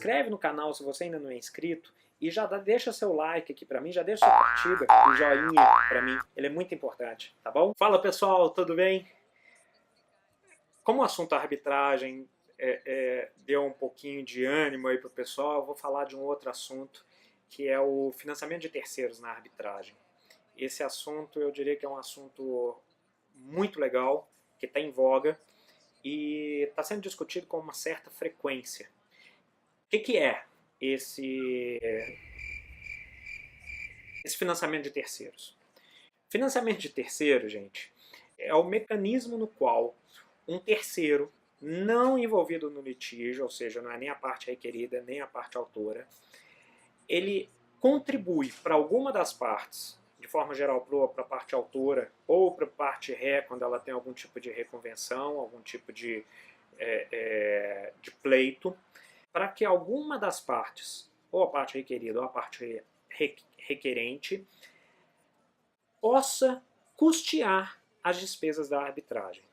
inscreve no canal se você ainda não é inscrito e já deixa seu like aqui pra mim, já deixa sua curtida, o joinha pra mim, ele é muito importante, tá bom? Fala pessoal, tudo bem? Como o assunto arbitragem deu um pouquinho de ânimo aí pro pessoal, eu vou falar de um outro assunto, que é o financiamento de terceiros na arbitragem. Esse assunto eu diria que é um assunto muito legal, que está em voga e está sendo discutido com uma certa frequência. O que é esse financiamento de terceiros? Financiamento de terceiro, gente, é o mecanismo no qual um terceiro não envolvido no litígio, ou seja, não é nem a parte requerida, nem a parte autora, ele contribui para alguma das partes, de forma geral para a parte autora ou para a parte ré, quando ela tem algum tipo de reconvenção, algum tipo de pleito, para que alguma das partes, ou a parte requerida ou a parte requerente, possa custear as despesas da arbitragem.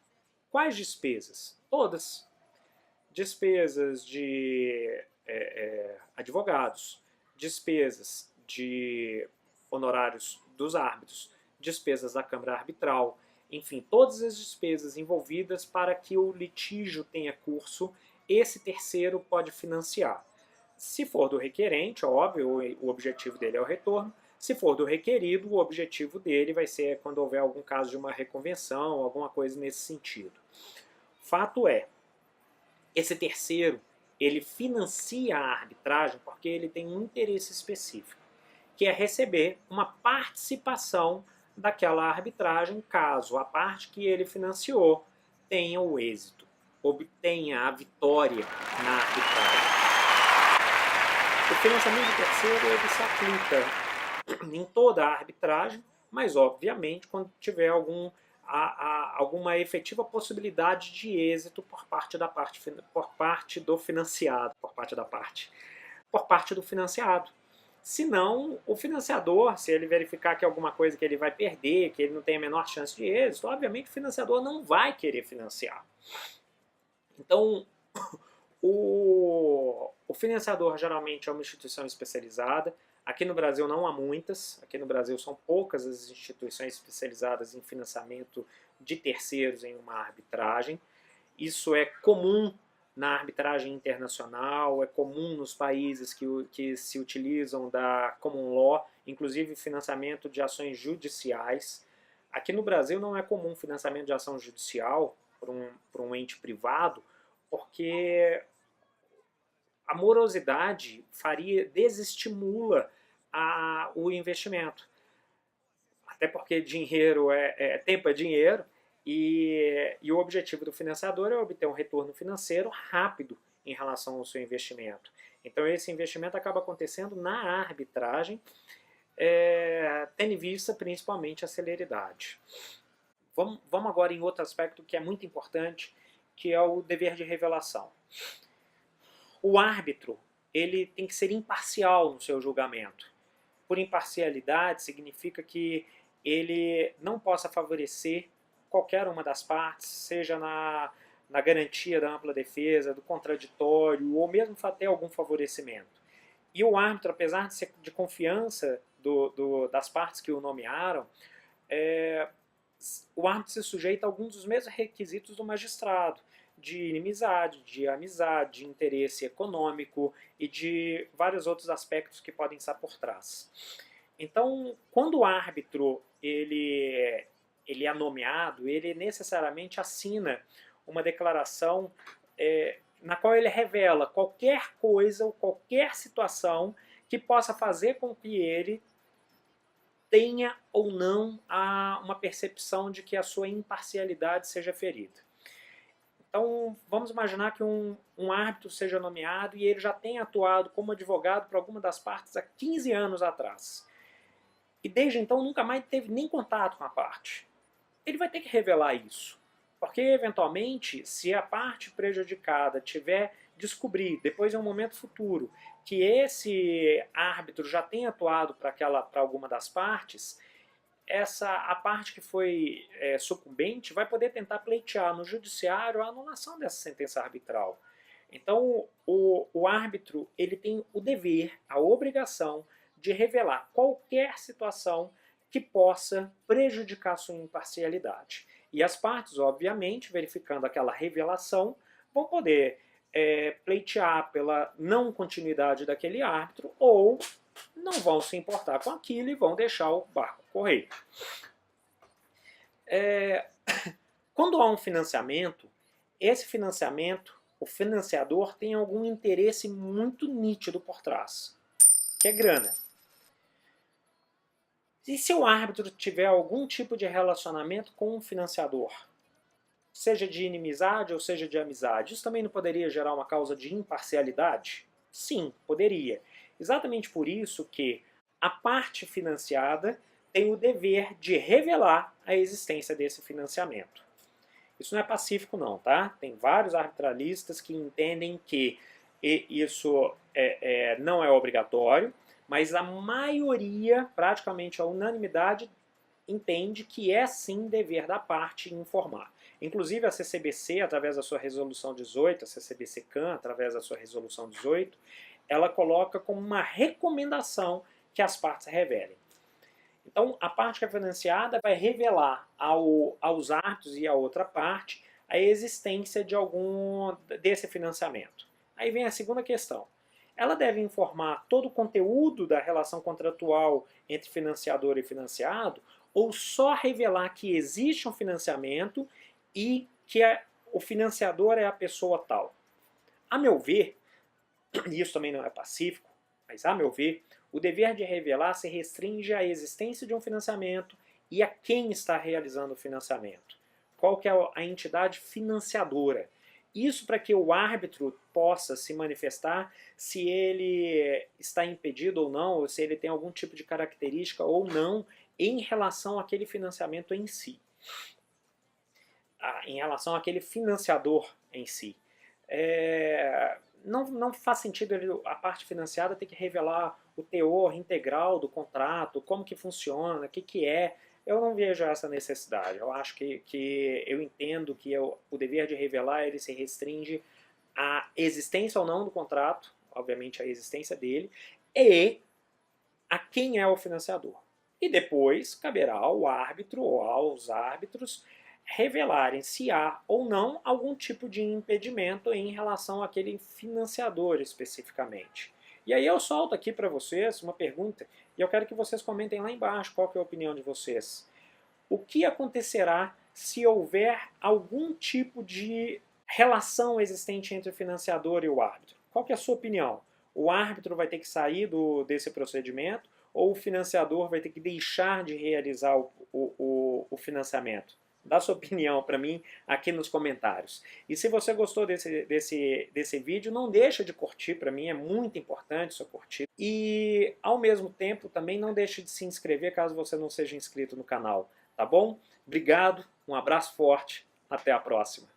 Quais despesas? Todas. Despesas de advogados, despesas de honorários dos árbitros, despesas da Câmara Arbitral, enfim, todas as despesas envolvidas para que o litígio tenha curso, esse terceiro pode financiar. Se for do requerente, óbvio, o objetivo dele é o retorno. Se for do requerido, o objetivo dele vai ser quando houver algum caso de uma reconvenção, alguma coisa nesse sentido. Fato é, esse terceiro, ele financia a arbitragem porque ele tem um interesse específico, que é receber uma participação daquela arbitragem, caso a parte que ele financiou tenha o êxito, obtenha a vitória na arbitragem. O financiamento de terceiro ele se aplica em toda a arbitragem, mas obviamente quando tiver alguma efetiva possibilidade de êxito por parte do financiado, por parte do financiado. Se não, o financiador, se ele verificar que é alguma coisa que ele vai perder, que ele não tem a menor chance de êxito, obviamente o financiador não vai querer financiar. Então, o financiador geralmente é uma instituição especializada. Aqui no Brasil não há muitas, aqui no Brasil são poucas as instituições especializadas em financiamento de terceiros em uma arbitragem. Isso é comum na arbitragem internacional, é comum nos países que se utilizam da common law, inclusive financiamento de ações judiciais. Aqui no Brasil não é comum financiamento de ação judicial por um ente privado, porque a morosidade desestimula o investimento. Até porque tempo é dinheiro e o objetivo do financiador é obter um retorno financeiro rápido em relação ao seu investimento. Então esse investimento acaba acontecendo na arbitragem, tendo em vista principalmente a celeridade. Vamos agora em outro aspecto que é muito importante, que é o dever de revelação. O árbitro ele tem que ser imparcial no seu julgamento. Por imparcialidade significa que ele não possa favorecer qualquer uma das partes, seja na garantia da ampla defesa, do contraditório, ou mesmo até algum favorecimento. E o árbitro, apesar de ser de confiança das partes que o nomearam, o árbitro se sujeita a alguns dos mesmos requisitos do magistrado, de inimizade, de amizade, de interesse econômico e de vários outros aspectos que podem estar por trás. Então, quando o árbitro ele é nomeado, ele necessariamente assina uma declaração na qual ele revela qualquer coisa ou qualquer situação que possa fazer com que ele tenha ou não uma percepção de que a sua imparcialidade seja ferida. Então, vamos imaginar que um árbitro seja nomeado e ele já tenha atuado como advogado para alguma das partes há 15 anos atrás. E desde então nunca mais teve nem contato com a parte. Ele vai ter que revelar isso. Porque, eventualmente, se a parte prejudicada tiver descobrir, depois em um momento futuro, que esse árbitro já tem atuado para alguma das partes, a parte que foi sucumbente vai poder tentar pleitear no judiciário a anulação dessa sentença arbitral. Então, o árbitro ele tem o dever, a obrigação de revelar qualquer situação que possa prejudicar sua imparcialidade. E as partes, obviamente, verificando aquela revelação, vão poder pleitear pela não continuidade daquele árbitro ou não vão se importar com aquilo e vão deixar o barco correr. Quando há um financiamento, esse financiamento, o financiador tem algum interesse muito nítido por trás, que é grana. E se o árbitro tiver algum tipo de relacionamento com o financiador, seja de inimizade ou seja de amizade, isso também não poderia gerar uma causa de imparcialidade? Sim, poderia. Exatamente por isso que a parte financiada tem o dever de revelar a existência desse financiamento. Isso não é pacífico não, tá? Tem vários arbitralistas que entendem que isso não é obrigatório, mas a maioria, praticamente a unanimidade, entende que é sim dever da parte informar. Inclusive a CCBC, através da sua resolução 18, a CCBC-CAN, através da sua resolução 18, ela coloca como uma recomendação que as partes revelem. Então, a parte que é financiada vai revelar aos árbitros e à outra parte a existência de algum desse financiamento. Aí vem a segunda questão. Ela deve informar todo o conteúdo da relação contratual entre financiador e financiado ou só revelar que existe um financiamento e que o financiador é a pessoa tal? A meu ver, e isso também não é pacífico, mas a meu ver, o dever de revelar se restringe à existência de um financiamento e a quem está realizando o financiamento. Qual que é a entidade financiadora. Isso para que o árbitro possa se manifestar se ele está impedido ou não, ou se ele tem algum tipo de característica ou não em relação àquele financiamento em si. Em relação àquele financiador em si. Não faz sentido a parte financiada ter que revelar o teor integral do contrato, como que funciona, o que é. Eu não vejo essa necessidade. Eu acho que eu entendo que o dever de revelar ele se restringe à existência ou não do contrato, obviamente a existência dele, e a quem é o financiador. E depois caberá ao árbitro ou aos árbitros revelarem se há ou não algum tipo de impedimento em relação àquele financiador especificamente. E aí eu solto aqui para vocês uma pergunta e eu quero que vocês comentem lá embaixo qual que é a opinião de vocês. O que acontecerá se houver algum tipo de relação existente entre o financiador e o árbitro? Qual que é a sua opinião? O árbitro vai ter que sair desse procedimento ou o financiador vai ter que deixar de realizar o financiamento? Dá sua opinião para mim aqui nos comentários. E se você gostou desse vídeo, não deixa de curtir, para mim é muito importante sua curtir. E ao mesmo tempo também não deixe de se inscrever caso você não seja inscrito no canal, tá bom? Obrigado, um abraço forte, até a próxima.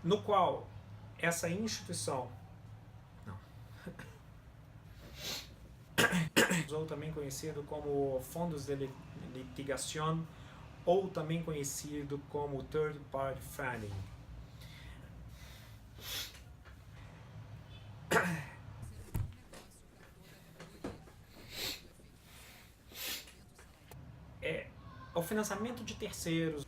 No qual essa instituição, ou também conhecido como Fundos de Litigación, ou também conhecido como Third Party Funding. O financiamento de terceiros